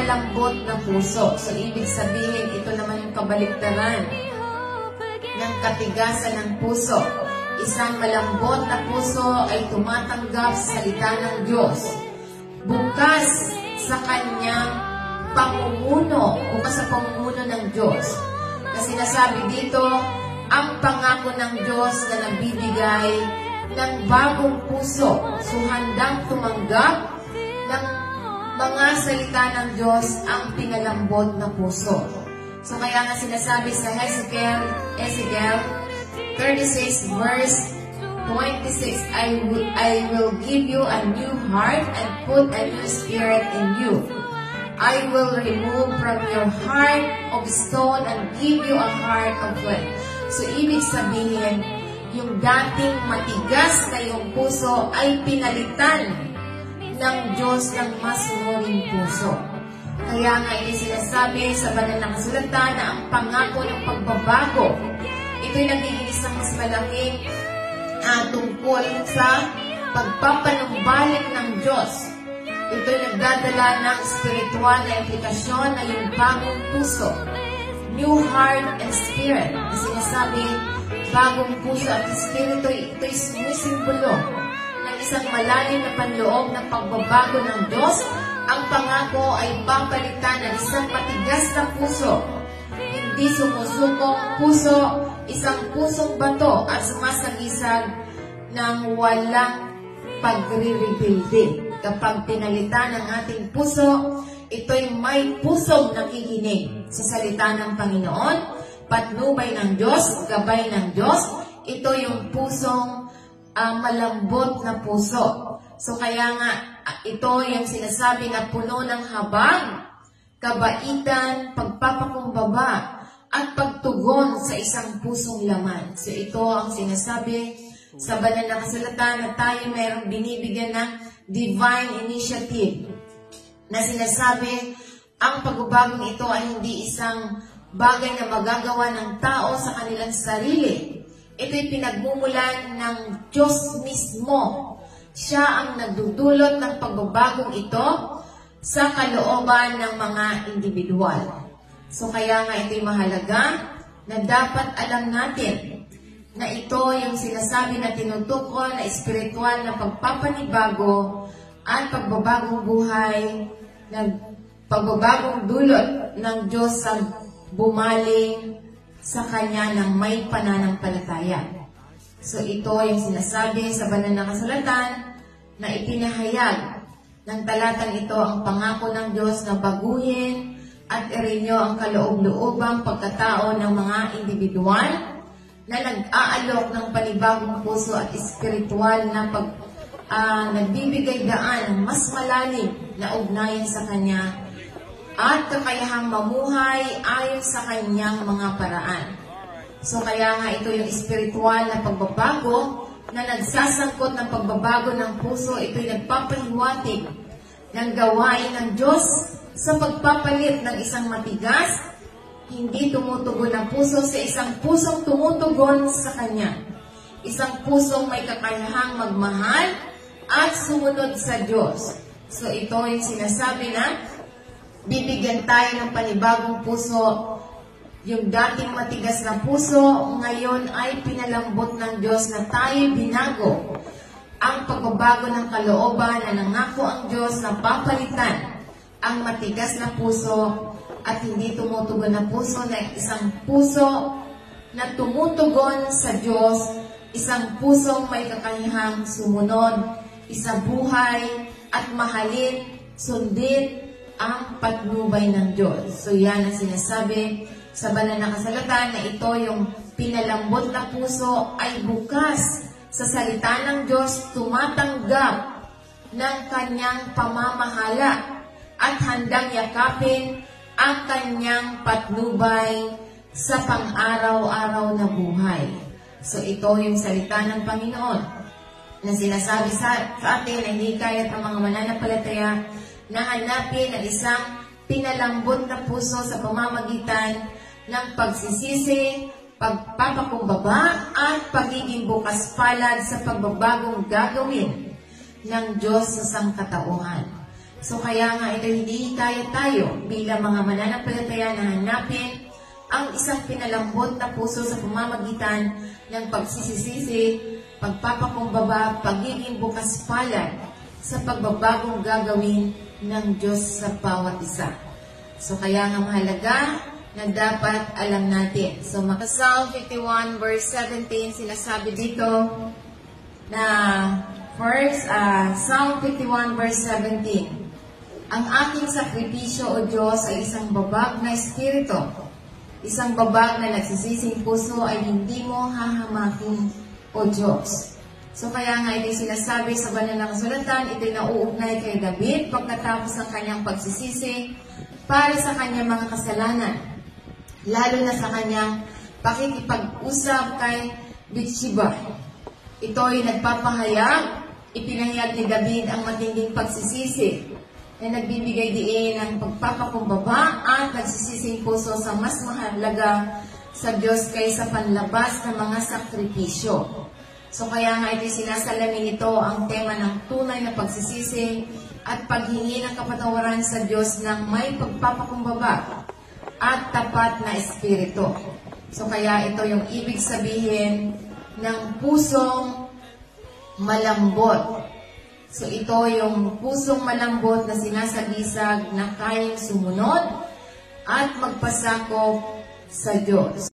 malambot na puso. So, ibig sabihin, ito naman yung kabaliktaran ng katigasan ng puso. Isang malambot na puso ay tumatanggap sa salita ng Diyos. Bukas sa kanyang pamumuno, bukas sa pamumuno ng Diyos. Kasi nasabi dito, ang pangako ng Diyos na nagbibigay ng bagong puso. So, handang tumanggap ng mga salita ng Diyos ang pinalambot na puso. So, kaya nga sinasabi sa Ezekiel 36 verse 26, I will give you a new heart and put a new spirit in you. I will remove from your heart of stone and give you a heart of flesh. So, ibig sabihin, yung dating matigas na yung puso ay pinalitan ng Diyos ng mas mabuting puso. Kaya nga sinasabi sa banal na kasulatan na ang pangako ng pagbabago, ito'y nagiging isang mas malaking tungkol sa pagpapanumbalik ng Diyos. Ito'y nagdadala ng spiritual na implikasyon na yung bagong puso, new heart and spirit. Na sinasabi, bagong puso at espiritu, ito'y sumisimbolo ng isang malalim na panloob ng pagbabago ng Diyos. Ang pangako ay papalitan ng isang matigas na puso, hindi sumusukong puso, isang pusong bato at sumasagisag ng walang pagre-rebuilding. Kapag pinalitan ng ating puso, ito'y may pusong nakikinig sa salita ng Panginoon, patnubay ng Diyos, gabay ng Diyos. Ito yung pusong malambot na puso. So kaya nga, ito yung sinasabi na puno ng habag, kabaitan, pagpapakumbaba, at pagtugon sa isang pusong laman. So ito ang sinasabi sa banal na kasulatan na tayo mayroong binibigyan ng divine initiative. Na sinasabi, ang pagbabagong ito ay hindi isang bagay na magagawa ng tao sa kanilang sarili. Ito'y pinagmumulan ng Diyos mismo. Siya ang nagdudulot ng pagbabagong ito sa kalooban ng mga individual. So kaya nga ito'y mahalaga na dapat alam natin na ito yung sinasabi na tinutukoy na espiritual na pagpapanibago at pagbabagong buhay, pagbabagong dulot ng Diyos sa bumaling sa Kanya ng may pananampalataya. So ito yung sinasabi sa banal na kasulatan na ipinahayag ng talatang ito ang pangako ng Diyos na baguhin at i-renew ang kaloob-loobang pagkatao ng mga individual na nag-aalok ng panibagong puso at espiritual na nagbibigay daan ng mas malalim na ugnayan sa Kanya at kakayahang mamuhay ayon sa Kanyang mga paraan. So kaya nga ito yung espiritual na pagbabago na nagsasangkot ng pagbabago ng puso. Ito'y nagpapahiwatig ng gawain ng Diyos sa pagpapalit ng isang matigas, hindi tumutugon ang puso sa isang pusong tumutugon sa Kanya. Isang pusong may kakayahang magmahal at sumunod sa Diyos. So ito yung sinasabi na bibigyan tayo ng panibagong puso. Yung dating matigas na puso, ngayon ay pinalambot ng Diyos na tayo binago. Ang pagbabago ng kalooban na nangako ang Diyos na papalitan ang matigas na puso at hindi tumutugon na puso na isang puso na tumutugon sa Diyos, isang pusong may kakayahang sumunod, isang buhay at mahalin, sundin ang patnubay ng Diyos. So yan ang sinasabi sa banal na kasulatan na ito yung pinalambot na puso ay bukas sa salita ng Diyos, tumatanggap ng Kanyang pamamahala at handang yakapin ang Kanyang patnubay sa pang-araw-araw na buhay. So ito yung salita ng Panginoon na sinasabi sa atin na hindi kaya ng mga mananampalataya na hanapin ang isang pinalambot na puso sa pamamagitan ng pagsisisi, pagpapakumbaba at pagiging bukas palad sa pagbabagong gagawin ng Diyos sa sangkatauhan. So kaya nga ito hindi tayo bilang mga mananampalataya na hanapin ang isang pinalambot na puso sa pamamagitan ng pagsisisi, pagpapakumbaba, pagiging bukas palad sa pagbabagong gagawin ng Diyos sa bawat isa. So kaya nga mahalaga na dapat alam natin. So Psalm 51 verse 17 sinasabi dito na first, Psalm 51 verse 17. Ang aking sakripisyo o Diyos ay isang babag na espiritu. Isang babag na nagsisising puso ay hindi mo hahamakin o Diyos. So kaya nga ito sinasabi sa banal na kasulatan, ito'y nauugnay kay David pagkatapos ng kanyang pagsisisi para sa kanyang mga kasalanan. Lalo na sa kanyang pakikipag-usap kay Bathsheba. Ito'y nagpapahayag, ipinahayag ni David ang matinding pagsisisi na nagbibigay diin ng pagpapakumbaba at nagsisising puso sa mas mahalaga sa Diyos kaysa panlabas ng mga sakripisyo. So kaya nga ito'y sinasalamin ito ang tema ng tunay na pagsisisi at paghingi ng kapatawaran sa Diyos ng may pagpapakumbaba at tapat na espiritu. So kaya ito yung ibig sabihin ng pusong malambot. So ito yung pusong malambot na sinasagisag na kayang sumunod at magpasakop sa Diyos.